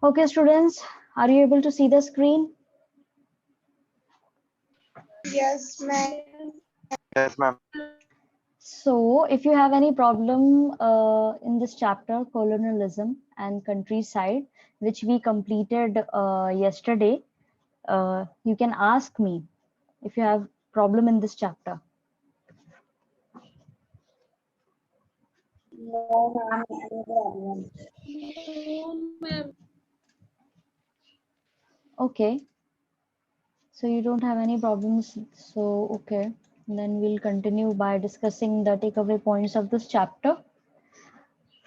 Okay, students, are you able to see the screen? Yes, ma'am. Yes, ma'am. So, if you have any problem in this chapter, colonialism and countryside, which we completed yesterday, you can ask me if you have problem in this chapter. No, ma'am. No problem. No, ma'am. Okay, so you don't have any problems. So, okay, then we'll continue by discussing the takeaway points of this chapter.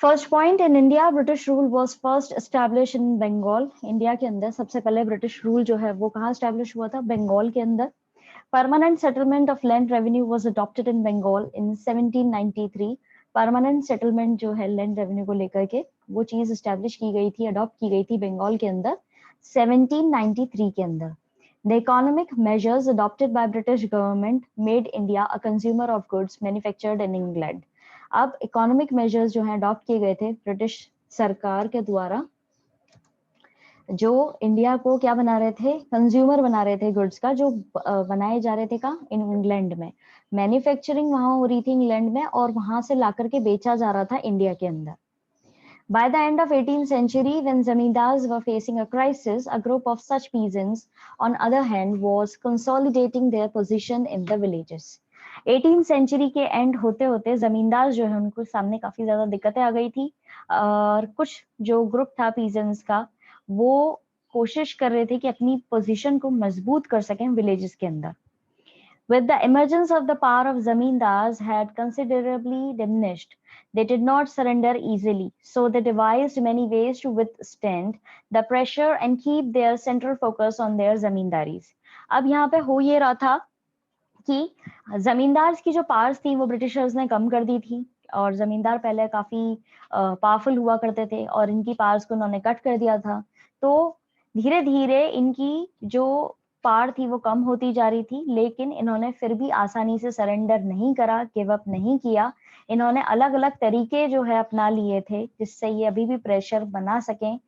First point in India British rule was first establish in Bengal India के अंदर सबसे पहले British rule जो है वो कहाँ establish हुआ था बंगाल के अंदर permanent settlement of land revenue was adopted in Bengal in 1793 permanent settlement जो है लैंड रेवेन्यू को लेकर के वो चीज एस्टैब्लिश की गई थी अडॉप्ट की गई थी बंगाल के अंदर 1793 के अंदर The economic measures adopted by British government made India a consumer of goods manufactured in England. अब इकोनॉमिक मेजर्स जो हैं अडॉप्ट किए गए थे ब्रिटिश सरकार के द्वारा जो इंडिया को क्या बना रहे थे कंज्यूमर बना रहे थे गुड्स का जो बनाए जा रहे थे कहाँ इन इंग्लैंड में मैन्युफैक्चरिंग वहां हो रही थी इंग्लैंड में और वहां से लाकर के बेचा जा रहा था इंडिया के अंदर By the end of 18th century, when zamindars were facing a crisis, a group of such peasants, on other hand, was consolidating their position in the villages. 18th century के एंड होते होते जमींदार जो है उनको सामने काफी ज्यादा दिक्कतें आ गई थी और कुछ जो ग्रुप था पीजेंट्स का वो कोशिश कर रहे थे कि अपनी पोजीशन को मजबूत कर सकें विलेजेस के अंदर With the emergence of the power of zamindars had considerably diminished, they did not surrender easily, so they devised many ways to withstand the pressure and keep their central focus on their zamindaris. अब यहाँ पे हो ये रहा था कि जमींदार की जो पावर्स थी वो ब्रिटिशर्स ने कम कर दी थी और जमींदार पहले काफी पावरफुल हुआ करते थे और इनकी पावर्स को उन्होंने कट कर दिया था तो धीरे धीरे इनकी जो पावर थी वो कम होती जा रही थी लेकिन इन्होंने फिर भी आसानी से सरेंडर नहीं करा गिव अप नहीं किया इन्होंने अलग अलग तरीके जो है अपना लिए थे जिससे ये अभी भी प्रेशर बना सकें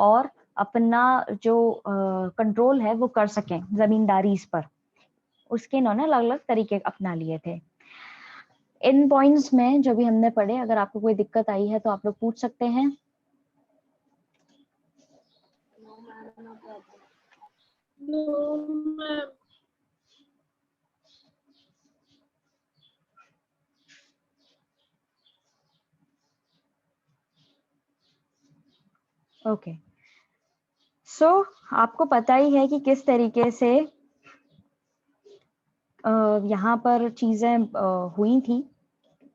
और अपना जो कंट्रोल है वो कर सकें जमींदारीज पर उसके इन्होंने अलग अलग तरीके अपना लिए थे इन पॉइंट्स में जो भी हमने पढ़े अगर आपको कोई दिक्कत आई है तो आप लोग पूछ सकते हैं No, ma'am. ओके सो आपको पता ही है कि किस तरीके से यहाँ पर चीजें हुई थी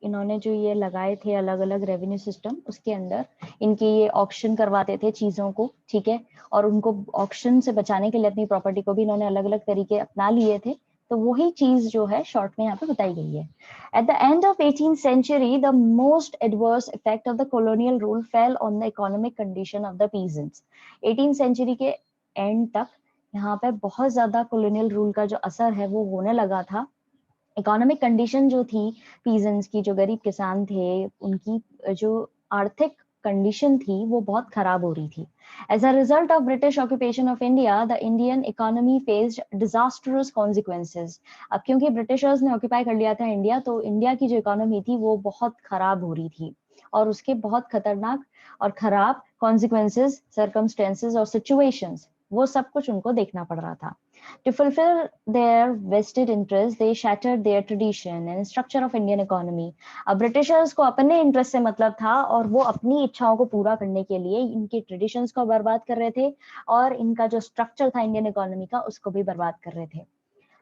इन्होंने जो ये लगाए थे अलग अलग रेवेन्यू सिस्टम उसके अंदर इनके ये ऑक्शन करवाते थे चीजों को ठीक है और उनको ऑक्शन से बचाने के लिए अपनी प्रॉपर्टी को भी इन्होंने अलग अलग तरीके अपना लिए थे तो वही चीज जो है शॉर्ट में यहाँ पे बताई गई है at the end of 18th century the most adverse effect of the colonial rule fell on the economic condition of the peasants 18th century के एंड तक यहाँ पे बहुत ज्यादा कॉलोनियल रूल का जो असर है वो होने लगा था इकोनॉमिक कंडीशन जो थी पीजेंट्स की जो गरीब किसान थे उनकी जो आर्थिक कंडीशन थी वो बहुत खराब हो रही थी as a result of British occupation of India the Indian economy faced disastrous consequences अब क्योंकि ब्रिटिशर्स ने ऑक्यूपाई कर लिया था इंडिया तो इंडिया की जो इकोनॉमी थी वो बहुत खराब हो रही थी और उसके बहुत खतरनाक और खराब कॉन्सिक्वेंसेस सर्कमस्टेंसेस और सिचुएशंस वो सब कुछ उनको देखना पड़ रहा था To fulfill their vested interests, they shattered their tradition and structure of Indian economy. अब ब्रिटिशर्स को अपने इंटरेस्ट से मतलब था और वो अपनी इच्छाओं को पूरा करने के लिए इनके ट्रेडिशंस को बर्बाद कर रहे थे और इनका जो स्ट्रक्चर था इंडियन इकोनॉमी का उसको भी बर्बाद कर रहे थे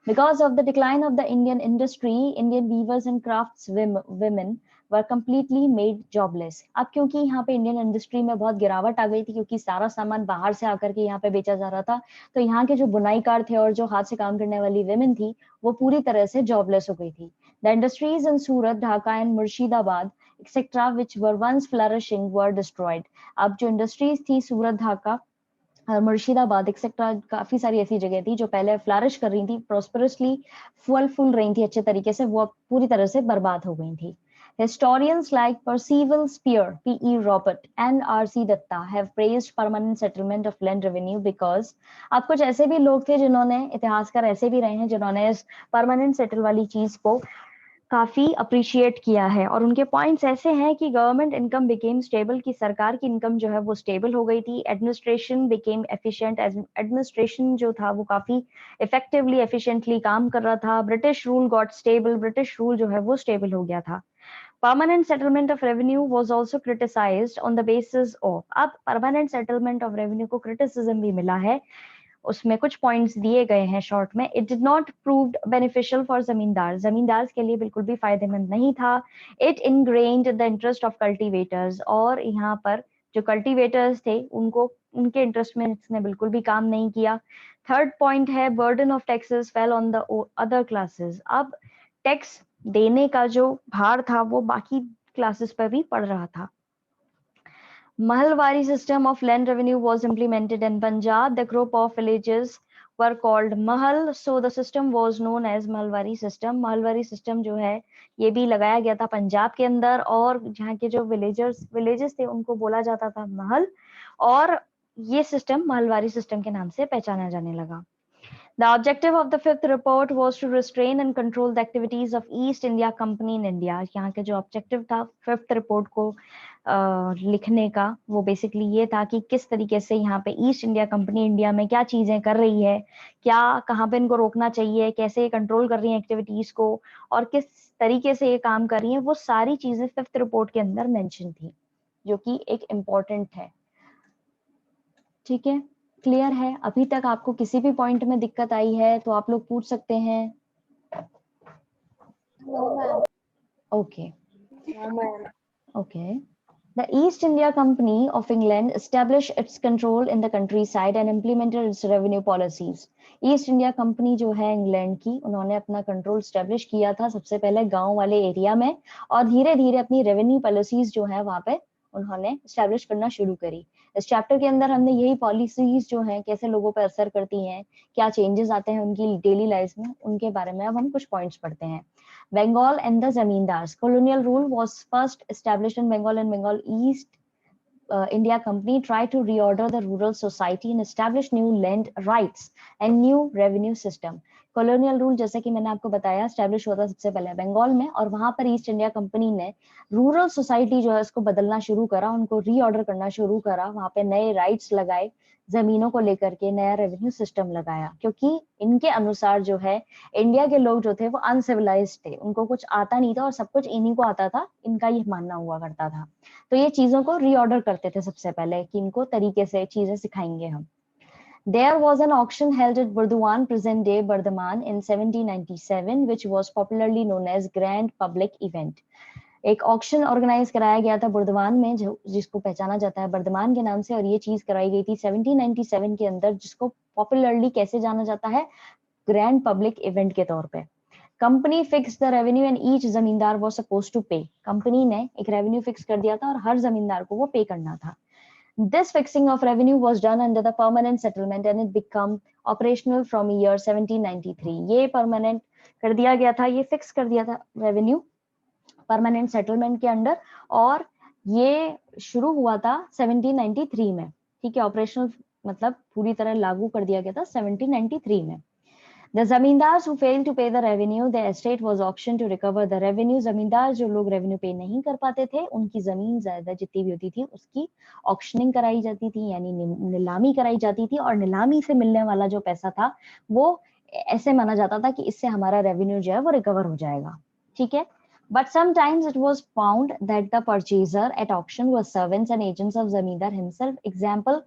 Because of the decline of the Indian industry, Indian weavers and crafts women were completely made jobless. अब क्योंकि यहाँ पे इंडियन इंडस्ट्री में बहुत गिरावट आ गई थी क्योंकि सारा सामान बाहर से आकर के यहाँ पे बेचा जा रहा था तो यहाँ के जो बुनाईकार थे और जो हाथ से काम करने वाली women थी वो पूरी तरह से जॉबलेस हो गई थी The industries in Surat, Dhaka and Murshidabad etc. which were once flourishing were destroyed. अब जो इंडस्ट्रीज थी सूरत ढाका मुर्शिदाबाद एक्सेट्रा काफी सारी ऐसी जगह थी जो पहले फ्लरिश कर रही थी प्रॉस्परसली फुल रही थी अच्छे तरीके से वो पूरी तरह से बर्बाद हो गई थी Historians like Percival Spear, P.E. Robert, and R.C. Datta have praised permanent settlement of land revenue because अब कुछ ऐसे भी लोग थे जिन्होंने, इतिहासकार ऐसे भी रहे हैं जिन्होंने इस परमानेंट सेटल वाली चीज को काफी अप्रिशिएट किया है, और उनके पॉइंट्स ऐसे हैं कि गवर्नमेंट इनकम बिकेम स्टेबल, की सरकार की इनकम जो है वो स्टेबल हो गई थी, एडमिनिस्ट्रेशन बिकेम एफिशिएंट, एडमिनिस्ट्रेशन जो था वो काफी इफेक्टिवली एफिशिएंटली काम कर रहा था, British rule got stable, British rule जो है वो स्टेबल हो गया था। Permanent settlement of revenue was also criticized on the basis of, अब permanent settlement of revenue को criticism भी मिला है, उसमें कुछ पॉइंट्स दिए गए हैं शॉर्ट में। It did not proved beneficial for जमींदार, जमींदार के लिए बिल्कुल भी फायदेमंद नहीं था। It ingrained the interest of cultivators, और यहाँ पर जो कल्टीवेटर्स थे उनको, उनके इंटरेस्ट में इसने बिल्कुल भी काम नहीं किया। थर्ड पॉइंट है burden of taxes fell on the other classes, अब टैक्स देने का जो भार था वो बाकी क्लासेस पर भी पड़ रहा था। Mahalwari system of land revenue was implemented in Punjab. The group of villages were called Mahal, so the system was known as Mahalwari system. Mahalwari system जो है ये भी लगाया गया था पंजाब के अंदर, और जहाँ के जो विलेजेस थे उनको बोला जाता था महल, और ये सिस्टम मालवारी सिस्टम के नाम से पहचाना जाने लगा। The objective of the fifth report was to restrain and control the activities of East India Company in India. यहाँ के जो ऑब्जेक्टिव था फिफ्थ रिपोर्ट को लिखने का, वो बेसिकली ये था कि किस तरीके से यहाँ पे ईस्ट इंडिया कंपनी इंडिया में क्या चीजें कर रही है, क्या कहाँ पे इनको रोकना चाहिए, कैसे कंट्रोल कर रही है एक्टिविटीज को, और किस तरीके से ये काम कर रही है, वो सारी चीजें फिफ्थ रिपोर्ट के अंदर मेंशन थी, जो कि एक इम्पोर्टेंट है। ठीक है, क्लियर है? अभी तक आपको किसी भी पॉइंट में दिक्कत आई है तो आप लोग पूछ सकते हैं। No, ma'am. Okay No, ma'am. Okay. The East India Company of England established its control in the countryside and implemented its revenue policies. East India company जो है इंग्लैंड की, उन्होंने अपना कंट्रोल स्टैब्लिश किया था सबसे पहले गांव वाले एरिया में, और धीरे धीरे अपनी रेवेन्यू पॉलिसीज जो है वहां पे उन्होंने स्टैब्लिश करना शुरू करी। इस चैप्टर के अंदर हमने यही पॉलिसीज जो हैं कैसे लोगों पर असर करती हैं, क्या चेंजेस आते हैं उनकी डेली लाइफ में, उनके बारे में अब हम कुछ पॉइंट्स पढ़ते हैं। Bengal and the Zamindars. Colonial rule was first established in Bengal, and Bengal East India Company tried to reorder the rural society and establish new land rights and new revenue system. Colonial rule जैसे कि मैंने आपको बताया establish हुआ था सबसे पहले बंगाल में, और वहां पर ईस्ट इंडिया कंपनी ने रूरल सोसाइटी जो है उसको बदलना शुरू करा, उनको रीऑर्डर करना शुरू करा, वहां पे नए राइट्स लगाए, जमीनों को लेकर के नया रेवेन्यू सिस्टम लगाया, क्योंकि इनके अनुसार जो है इंडिया के लोग जो थे वो अनसिविलाइज्ड थे, उनको कुछ आता नहीं था और सब कुछ इन्हीं को आता था, इनका ये मानना हुआ करता था। तो ये चीजों को रीऑर्डर करते थे सबसे पहले कि इनको तरीके से चीजें सिखाएंगे हम। There was an auction held at Burdwan, present day Bardhaman, in 1797, which was popularly known as Grand Public Event. एक ऑक्शन ऑर्गेनाइज कराया गया था बुर्दवान में, जिसको पहचाना जाता है बर्धमान के नाम से, और ये चीज कराई गई थी 1797 के अंदर, जिसको पॉपुलरली कैसे जाना जाता है, ग्रैंड पब्लिक इवेंट के तौर पे। Company fix the revenue and each जमींदार वाज सपोज्ड टू पे, कंपनी ने एक रेवेन्यू फिक्स कर दिया था और हर जमींदार को वो पे करना था। This fixing of revenue was done under the permanent settlement and it became operational from year 1793. ये परमानेंट कर दिया गया था, ये फिक्स कर दिया था रेवेन्यू परमानेंट सेटलमेंट के अंडर, और ये शुरू हुआ था 1793 में। ठीक है, ऑपरेशनल मतलब पूरी तरह लागू कर दिया गया था 1793 में। The zamindars who failed to pay the revenue, their estate was auctioned to recover the revenue. जमींदार जो लोग रेवेन्यू पे नहीं कर पाते थे, उनकी जमीन ज्यादा जितनी भी होती थी उसकी ऑक्शनिंग कराई जाती थी, यानी नीलामी कराई जाती थी, और नीलामी से मिलने वाला जो पैसा था वो ऐसे माना जाता था कि इससे हमारा रेवेन्यू जो है वो रिकवर हो जाएगा। ठीक है, but sometimes it was found that the purchaser at auction was servants and agents of zamindar himself. Example,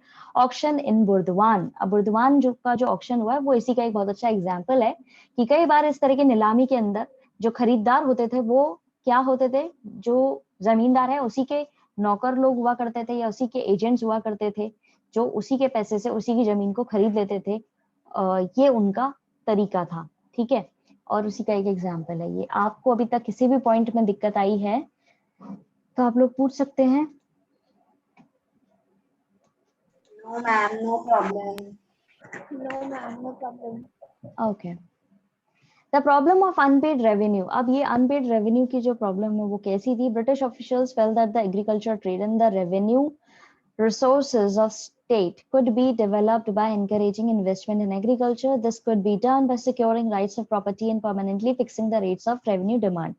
auction in Burdwan. अब बुर्दवान जो का जो ऑक्शन हुआ है वो इसी का एक बहुत अच्छा एग्जाम्पल है कि कई बार इस तरह की नीलामी के अंदर जो खरीदार होते थे वो क्या होते थे, जो जमींदार है उसी के नौकर लोग हुआ करते थे या उसी के एजेंट्स हुआ करते थे, जो उसी के पैसे से उसी की जमीन को खरीद लेते थे। ये उनका तरीका था। ठीक है, और उसी का एक एग्जाम्पल है ये। आपको अभी तक किसी भी पॉइंट में दिक्कत आई है तो आप लोग पूछ सकते हैं। No, ma'am. No problem. No, ma'am. No problem. Okay. The problem of unpaired revenue, अब ये अनपेड रेवेन्यू की जो प्रॉब्लम है वो कैसी थी? British officials felt that the agriculture trade and the revenue resources of state could be developed by encouraging investment in agriculture. This could be done by securing rights of property and permanently fixing the rates of revenue demand.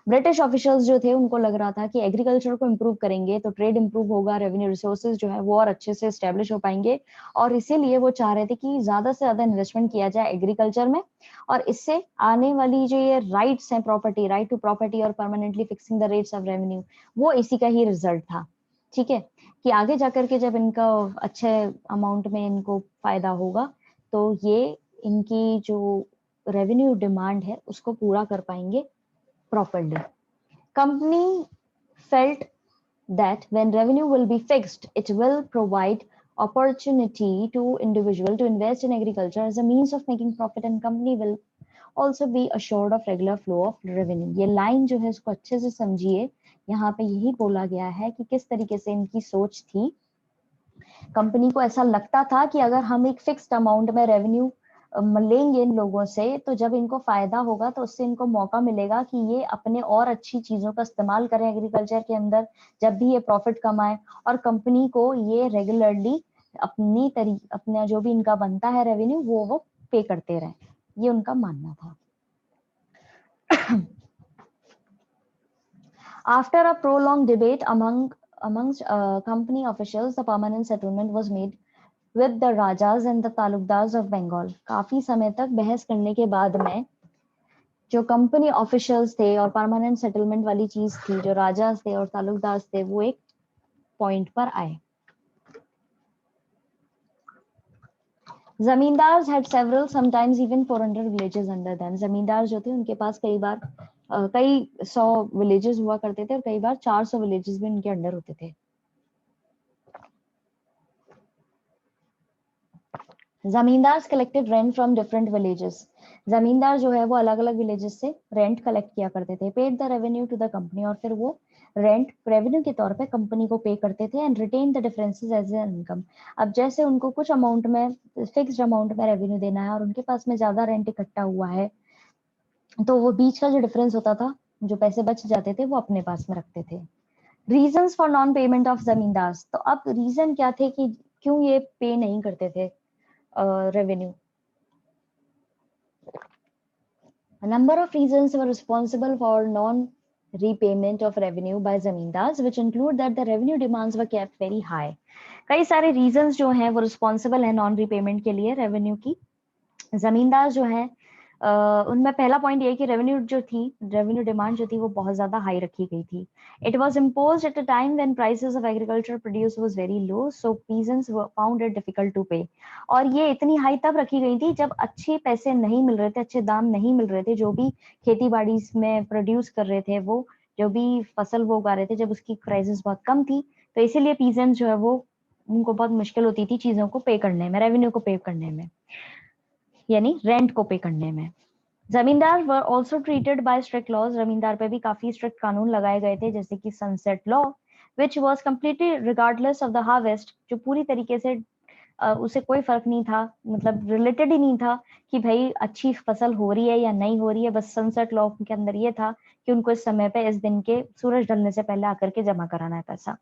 British officials जो थे उनको लग रहा था कि agriculture को improve करेंगे तो ट्रेड इम्प्रूव होगा, रेवेन्यू रिसोर्सेज जो है वो और अच्छे से स्टेब्लिश हो पाएंगे, और इसीलिए वो चाह रहे थे कि ज्यादा से ज्यादा इन्वेस्टमेंट किया जाए एग्रीकल्चर में, और इससे आने वाली जो ये राइट्स हैं, प्रॉपर्टी, राइट टू प्रॉपर्टी और permanently fixing the rates of revenue, वो इसी का ही रिजल्ट था। ठीक है, कि आगे जाकर के जब इनका अच्छे अमाउंट में इनको फायदा होगा तो ये इनकी जो रेवेन्यू डिमांड है उसको पूरा कर पाएंगे properly. Company felt that when revenue will be fixed, it will provide opportunity to individual to invest in agriculture as a means of making profit, and company will also be assured of regular flow of revenue. ये line जो है इसको अच्छे से समझिए, यहाँ पे यही बोला गया है कि किस तरीके से इनकी सोच थी। कंपनी को ऐसा लगता था कि अगर हम एक फिक्स्ड अमाउंट में रेवेन्यू लेंगे इन लोगों से तो जब इनको फायदा होगा तो उससे इनको मौका मिलेगा कि ये अपने और अच्छी चीजों का इस्तेमाल करें एग्रीकल्चर के अंदर जब भी ये प्रॉफिट कमाए, और कंपनी को ये रेगुलरली अपना जो भी इनका बनता है रेवेन्यू वो पे करते रहे, ये उनका मानना था। After a prolonged debate amongst company officials, the permanent settlement was made with the Rajas and the Talukdars of Bengal. काफी समय तक बहस करने के बाद में जो कंपनी ऑफिशियल्स थे और परमानेंट सेटलमेंट वाली चीज थी, जो राजास थे और तालुकदार थे, वो एक पॉइंट पर आए। Zamindars had several, sometimes even 400 villages under them. जमींदार जो थे उनके पास कई बार कई 100 विलेजेस हुआ करते थे और कई बार 400 विलेजेस भी उनके अंडर होते थे। Zamindars collected rent from different villages, जमींदार जो है वो अलग अलग विलेजेस से रेंट कलेक्ट किया करते थे। Paid the revenue to the company, और फिर वो रेंट रेवेन्यू के तौर पे कंपनी को पे करते थे। And retain the differences as an income, अब जैसे उनको कुछ अमाउंट में, फिक्स्ड अमाउंट में रेवेन्यू देना है और उनके पास में ज्यादा रेंट इकट्ठा हुआ है तो वो बीच का जो डिफरेंस होता था, जो पैसे बच जाते थे, वो अपने पास में रखते थे। Reasons for non payment of zamindars, तो अब रीजन क्या थे कि क्यों ये पे नहीं करते थे revenue? A number of reasons were responsible for non-repayment of revenue by zamindars, which include that the revenue demands were kept very high. कई सारे reasons जो हैं वो responsible हैं non-repayment के लिए revenue की। जमींदार जो हैं उनमें पहला पॉइंट ये कि रेवेन्यू डिमांड जो थी वो बहुत ज्यादा हाई रखी गई थी। It was imposed at a time when prices of agriculture produce was very low, so peasants found it difficult to pay. और ये इतनी हाई तब रखी गई थी जब अच्छे पैसे नहीं मिल रहे थे, अच्छे दाम नहीं मिल रहे थे, जो भी खेती बाड़ी में प्रोड्यूस कर रहे थे, वो जो भी फसल वो उगा रहे थे, जब उसकी प्राइसेस बहुत कम थी, तो इसीलिए पीजेंट्स जो है वो उनको बहुत मुश्किल होती थी चीजों को पे करने में, रेवेन्यू को पे करने में, यानी रेंट को पे करने में। Zamindar were also treated by strict laws, zamindar पे भी काफी स्ट्रिक्ट कानून लगाए गए थे, जैसे कि sunset law, which was completely regardless of the harvest, जो पूरी तरीके से उसे कोई फर्क नहीं था, मतलब रिलेटेड ही नहीं था कि भाई अच्छी फसल हो रही है या नहीं हो रही है, बस सनसेट लॉ के अंदर ये था कि उनको इस समय पे, इस दिन के सूरज ढलने से पहले आकर के जमा कराना है पैसा।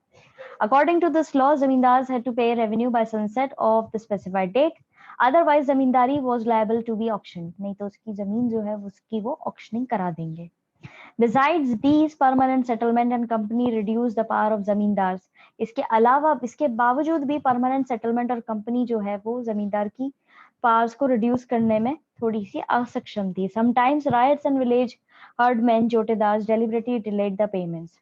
According to this law, zamindars had to pay revenue by sunset of the specified date. Otherwise, zamindari was liable to be auctioned. नहीं तो उसकी जमीन जो है उसकी वो auctioning करा देंगे। Besides these, permanent settlement and company reduce the power of zamindars. इसके अलावा, इसके बावजूद भी permanent settlement और company जो है वो जमींदार की powers को reduce करने में थोड़ी सी असक्षम थी। Sometimes riots and village herdmen, जोटेदार deliberately delayed the payments.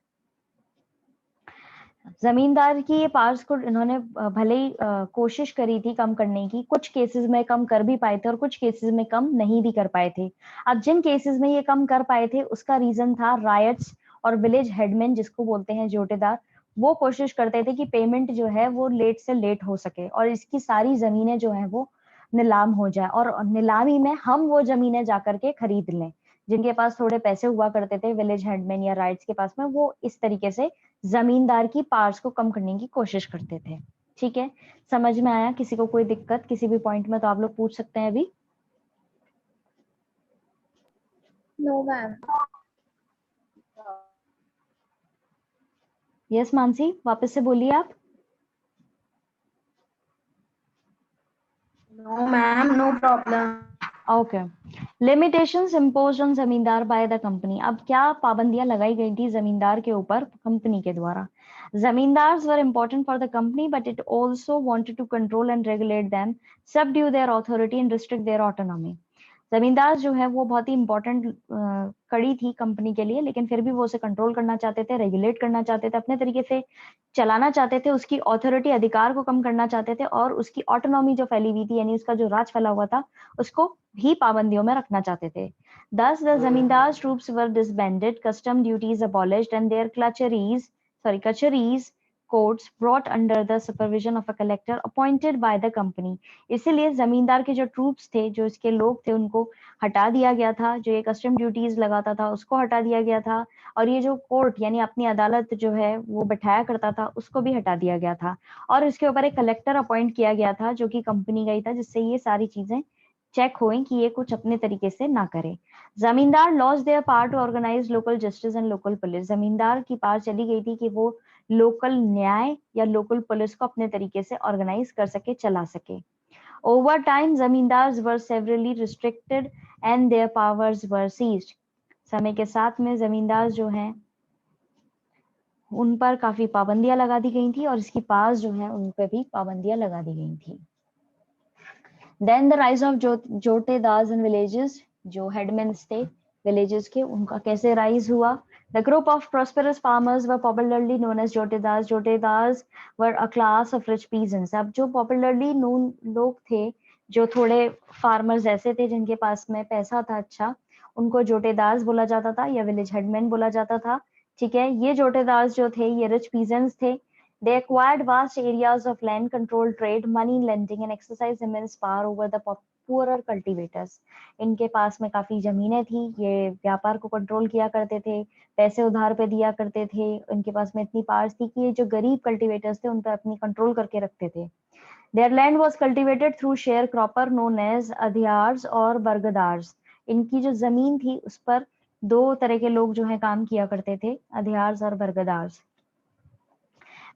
जमींदार की ये पावर्स को इन्होंने भले ही कोशिश करी थी कम करने की, कुछ केसेस में कम कर भी पाए थे और कुछ केसेस में कम नहीं भी कर पाए थे। अब जिन केसेस में ये कम कर पाए थे उसका रीजन था रायट्स और विलेज हेडमैन, जिसको बोलते हैं जोटेदार, वो कोशिश करते थे कि पेमेंट जो है वो लेट से लेट हो सके और इसकी सारी जमीनें जो है वो नीलाम हो जाए और नीलामी में हम वो जमीनें जाकर के खरीद लें। जिनके पास थोड़े पैसे हुआ करते थे विलेज हेडमैन या राइट्स के पास में, वो इस तरीके से जमींदार की पावर्स को कम करने की कोशिश करते थे। ठीक है, समझ में आया? किसी को कोई दिक्कत किसी भी पॉइंट में तो आप लोग पूछ सकते हैं अभी। No, ma'am. यस मानसी, वापस से बोलिए आप। No, ma'am. No problem. Okay. Limitations imposed on जमींदार बाय द कंपनी। अब क्या पाबंदियां लगाई गई थी जमींदार के ऊपर कंपनी के द्वारा? जमींदार्स वर important for the company, but it also wanted to control and regulate them, subdue their authority and restrict their autonomy. जमींदार जो है वो बहुत ही इंपॉर्टेंट कड़ी थी कंपनी के लिए, लेकिन फिर भी वो उसे कंट्रोल करना चाहते थे, रेगुलेट करना चाहते थे, अपने तरीके से चलाना चाहते थे, उसकी ऑथोरिटी अधिकार को कम करना चाहते थे, और उसकी ऑटोनॉमी जो फैली हुई थी, यानी उसका जो राज फैला हुआ था, उसको भी पाबंदियों में रखना चाहते थे। Thus, the zamindars troops were disbanded, custom duties abolished, and their kacharies courts brought under the supervision of a collector appointed by the company. इसीलिए जमींदार के जो ट्रूप्स थे, जो इसके लोग थे, उनको हटा दिया गया था। जो ये कस्टम ड्यूटीज लगाता था उसको हटा दिया गया था, और ये जो कोर्ट यानी अपनी अदालत जो है वो बैठाया करता था उसको भी हटा दिया गया था, और इसके ऊपर एक कलेक्टर अपॉइंट किया गया था जो कि कंपनी का ही था, जिससे ये सारी चीजें चेक हुए कि ये कुछ अपने तरीके से ना करे। Zamindar lost their power to organize local justice and local police. Zamindar की पावर चली गई थी कि वो लोकल न्याय या लोकल पुलिस को अपने तरीके से ऑर्गेनाइज कर सके, चला सके। Over time zamindars were severely restricted and their powers were seized. समय के साथ में जमींदार जो हैं उन पर काफी पाबंदियां लगा दी गई थी, और इसकी पास जो है उन पर भी पाबंदियां लगा दी गई थी। Then the rise of jotedars in villages. जो हेडमेन्स थे विलेजेस के, उनका कैसे राइज हुआ? The group of prosperous farmers were popularly known as jotedars. Jotedars were a class of rich peasants. अब जो पॉपुलरली नोन लोग थे, जो थोड़े फार्मर्स ऐसे थे जिनके पास में पैसा था अच्छा, उनको जोटेदार्स बोला जाता था या विलेज हेडमैन बोला जाता था। ठीक है, ये जोटेदार्स जो थे ये रिच पीजेंट्स थे। They acquired vast areas of land, controlled trade, money lending, and exercised immense power over the poorer cultivators. इनके पास में काफी जमीनें थी, ये व्यापार को कंट्रोल किया करते थे, पैसे उधार पे दिया करते थे, इनके पास में इतनी पावर्स थी कि ये जो गरीब कल्टीवेटर्स थे उन पर अपनी कंट्रोल करके रखते थे। Their land was cultivated through sharecropper known as अधियार्स और बरगदार्स। इनकी जो जमीन थी उस पर दो तरह के लोग जो है काम किया करते थे, अधियार्स और बरगदार्स।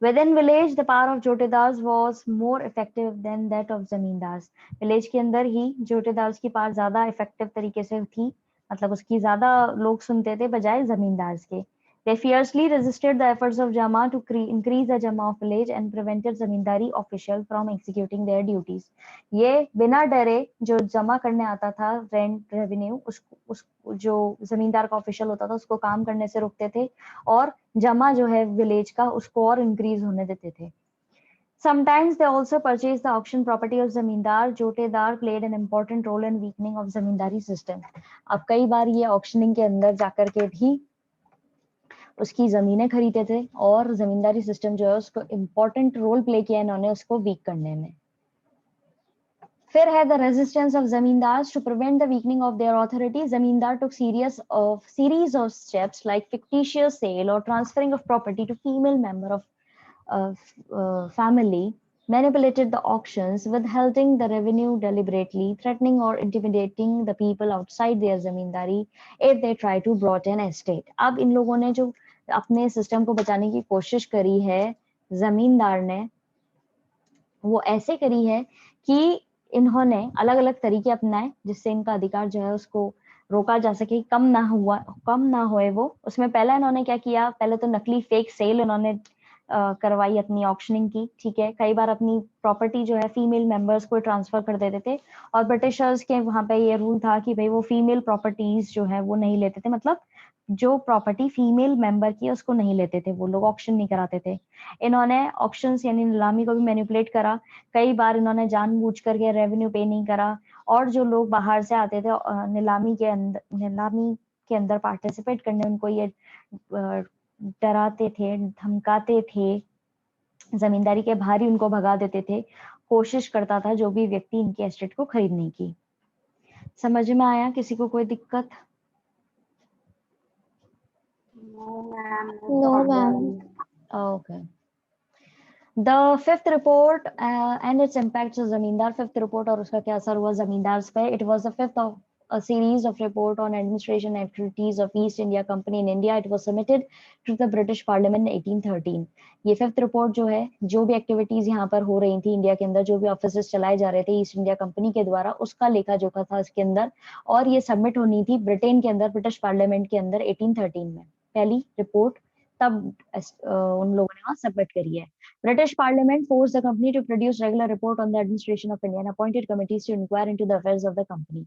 Within village, the power of जोटेदार्स was more effective than that of zamindars. Village के अंदर ही जोटेदार्स की पावर ज्यादा इफेक्टिव तरीके से थी, मतलब उसकी ज्यादा लोग सुनते थे बजाय जमींदार्स के। They fiercely resisted the efforts of Jama to increase the Jama of village and prevented zamindari official from executing their duties. ये बिना डरे जो जमा करने आता था रेंट रेवेन्यू, उस जो जमींदार का ऑफिशियल होता था उसको काम करने से रोकते थे, और जमा जो है विलेज का उसको और इंक्रीज होने देते थे। Sometimes they also purchased the auction property of जमींदार। जोटेदार played an important role in weakening of zamindari system. अब कई बार ये ऑक्शनिंग के अंदर जाकर के भी उसकी जमीनें खरीदते थे, और जमींदारी सिस्टम जो है उसको इम्पोर्टेंट रोल प्ले किया इन्होंने उसको वीक करने में। फिर है the resistance of zamindars to prevent the weakening of their authority. Zamindar took series of steps like fictitious sale और transferring of property to female member of family, manipulated the auctions, withholding the revenue deliberately, threatening or intimidating the people outside their zamindari if they try to brought an estate. अब इन लोगों ने जो अपने system को बचाने की कोशिश करी है जमींदार ने, वो ऐसे करी है कि इन्होंने अलग अलग तरीके अपनाए जिससे इनका अधिकार जो है उसको रोका जा सके, कम ना होए वो। उसमें पहला इन्होंने क्या किया, पहले तो नकली फेक सेल इन्होंने करवाई अपनी ऑक्शनिंग की। ठीक है, कई बार अपनी प्रॉपर्टी जो है फीमेल मेंबर्स को ट्रांसफर कर देते थे, और ब्रिटिशर्स के वहां पे ये रूल था कि भाई वो फीमेल प्रॉपर्टीज जो है वो नहीं लेते थे, मतलब जो प्रॉपर्टी फीमेल मेंबर की है उसको नहीं लेते थे वो लोग, ऑक्शन नहीं कराते थे। इन्होंने ऑक्शंस यानी नीलामी को भी मैनिपुलेट करा। कई बार इन्होंने जानबूझ करके रेवेन्यू पे नहीं करा, और जो लोग बाहर से आते थे नीलामी के अंदर पार्टिसिपेट करने, उनको ये डराते थे, धमकाते थे, जमींदारी के बाहर ही उनको भगा देते थे। कोशिश करता था जो भी व्यक्ति इनके एस्टेट को खरीदने की। समझ में आया किसी को कोई दिक्कत? No, ma'am. No, ma'am. Okay. The fifth report and its impact on जमींदार। फिफ्थ रिपोर्ट और उसका क्या असर हुआ जमींदार पे? It was the fifth of a series of report on administration activities of East India Company in India. It was submitted to the British Parliament in 1813. ये fifth report जो है, जो भी एक्टिविटीज यहाँ पर हो रही थी इंडिया के अंदर, जो भी ऑफिसेस चलाए जा रहे थे ईस्ट इंडिया कंपनी के द्वारा, उसका लेखा जोखा था इसके अंदर, और ये सबमिट होनी थी ब्रिटेन के अंदर, ब्रिटिश पार्लियामेंट के अंदर 1813 में। पहली रिपोर्ट तब उन लोगों ने वहां सबमिट करी है। British Parliament forced the company to produce regular report on the administration of India and appointed committees to inquire into the affairs of the company.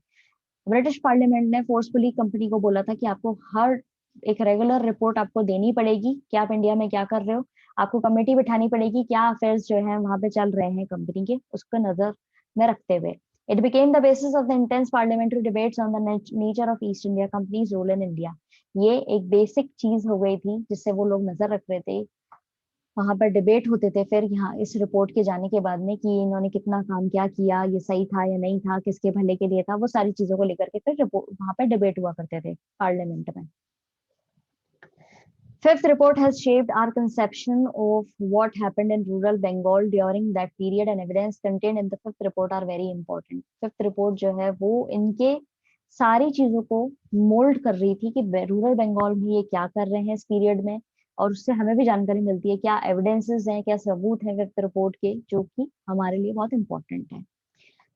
British Parliament ने forcefully कंपनी को बोला था कि आपको हर एक रेगुलर रिपोर्ट आपको देनी पड़ेगी कि आप इंडिया में क्या कर रहे हो, आपको कमेटी बिठानी पड़ेगी, क्या अफेयर्स जो है वहां पे चल रहे हैं कंपनी के, उसको नजर में रखते हुए। It became the basis of the intense parliamentary debates on the nature of East India Company's role in India. ये एक बेसिक चीज हो गई थी जिससे वो लोग नजर रख रहे थे, वहां पर डिबेट होते थे फिर यहाँ इस रिपोर्ट के जाने के बाद में कि इन्होंने कितना काम क्या किया, ये सही था या नहीं था, किसके भले के लिए था, वो सारी चीजों को लेकर के फिर रिपोर्ट वहां पर डिबेट हुआ करते थे पार्लियामेंट में। Fifth report has shaped our conception of what happened in rural Bengal during that period, and evidence contained in the fifth report are very important. Fifth report जो है वो इनके सारी चीजों को मोल्ड कर रही थी कि रूरल बंगाल में ये क्या कर रहे हैं इस पीरियड में, और उससे हमें भी जानकारी मिलती है क्या एविडेंसेस हैं, क्या सबूत हैं फिफ्थ रिपोर्ट के, जो कि हमारे लिए बहुत इंपॉर्टेंट है।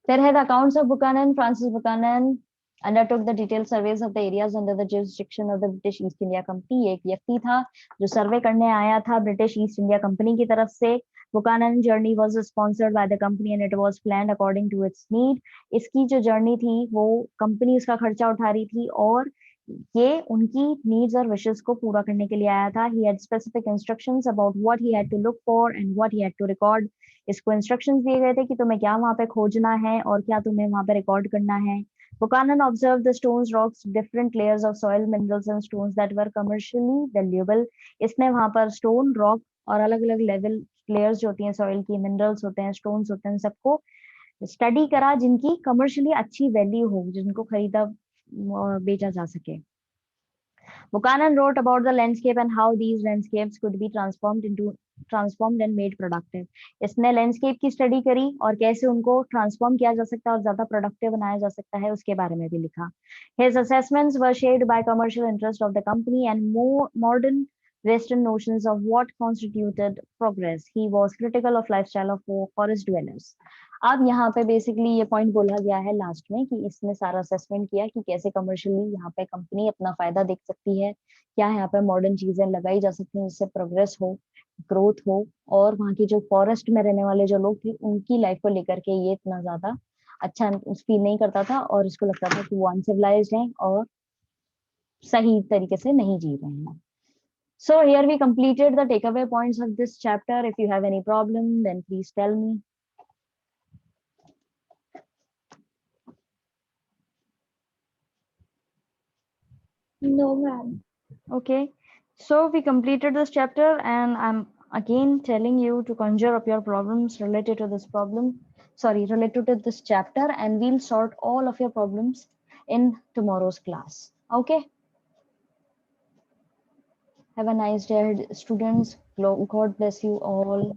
There had accounts of Buchanan. Francis Buchanan undertook the detailed surveys of the areas under the jurisdiction of the British East India Company. एक व्यक्ति था जो सर्वे करने आया था ब्रिटिश ईस्ट इंडिया कंपनी की तरफ से। Buchanan journey was sponsored by the company and it was planned according to its need. इसकी जो जर्नी थी वो कंपनी उसका खर्चा उठा रही थी और ये उनकी नीड्स और विशेस को पूरा करने के लिए आया था। He had specific instructions about what he had to look for and what he had to record. इसको इंस्ट्रक्शंस दिए गए थे कि तुम्हें क्या वहां पे खोजना है और क्या तुम्हें वहां पे रिकॉर्ड करना है। Buchanan observed the stones, rocks, different layers of soil, minerals and stones that were commercially valuable. इसने वहां पर स्टोन, रॉक और अलग अलग लेवल लेयर्स जो होती हैं सॉइल की, मिनरल्स होते हैं, स्टोन्स होते हैं, सबको स्टडी करा जिनकी कमर्शियली अच्छी वैल्यू हो, जिनको खरीदा बेचा जा सके। Buchanan wrote about the landscape and how these landscapes could be transformed and made productive. इसने लैंडस्केप की स्टडी करी और कैसे उनको ट्रांसफॉर्म किया जा सकता है और ज्यादा प्रोडक्टिव बनाया जा सकता है उसके बारे में भी लिखा। His assessments were shaped by commercial interest of the company and more modern Western notions of what constituted progress. He was critical of lifestyle of forest dwellers. अब यहाँ पे बेसिकली ये पॉइंट बोला गया है लास्ट में कि इसने सारा असेसमेंट किया कि कैसे कमर्शियली यहाँ पे कंपनी अपना फायदा देख सकती है, क्या यहाँ पे मॉडर्न चीजें लगाई जा सकती हैं जिससे प्रोग्रेस हो, ग्रोथ हो, और वहाँ की जो फॉरेस्ट में रहने वाले जो लोग थे उनकी लाइफ को लेकर के ये इतना ज्यादा अच्छा फील नहीं करता था और इसको लगता था कि वो अनसिविलाइज्ड हैं और सही तरीके से नहीं जी रहे हैं। So here we completed the takeaway points of this chapter. If you have any problem, then please tell me. No, ma'am. Okay, so we completed this chapter and I'm again telling you to conjure up your problems related to this related to this chapter, and we'll sort all of your problems in tomorrow's class. Okay, have a nice day, students. God bless you all.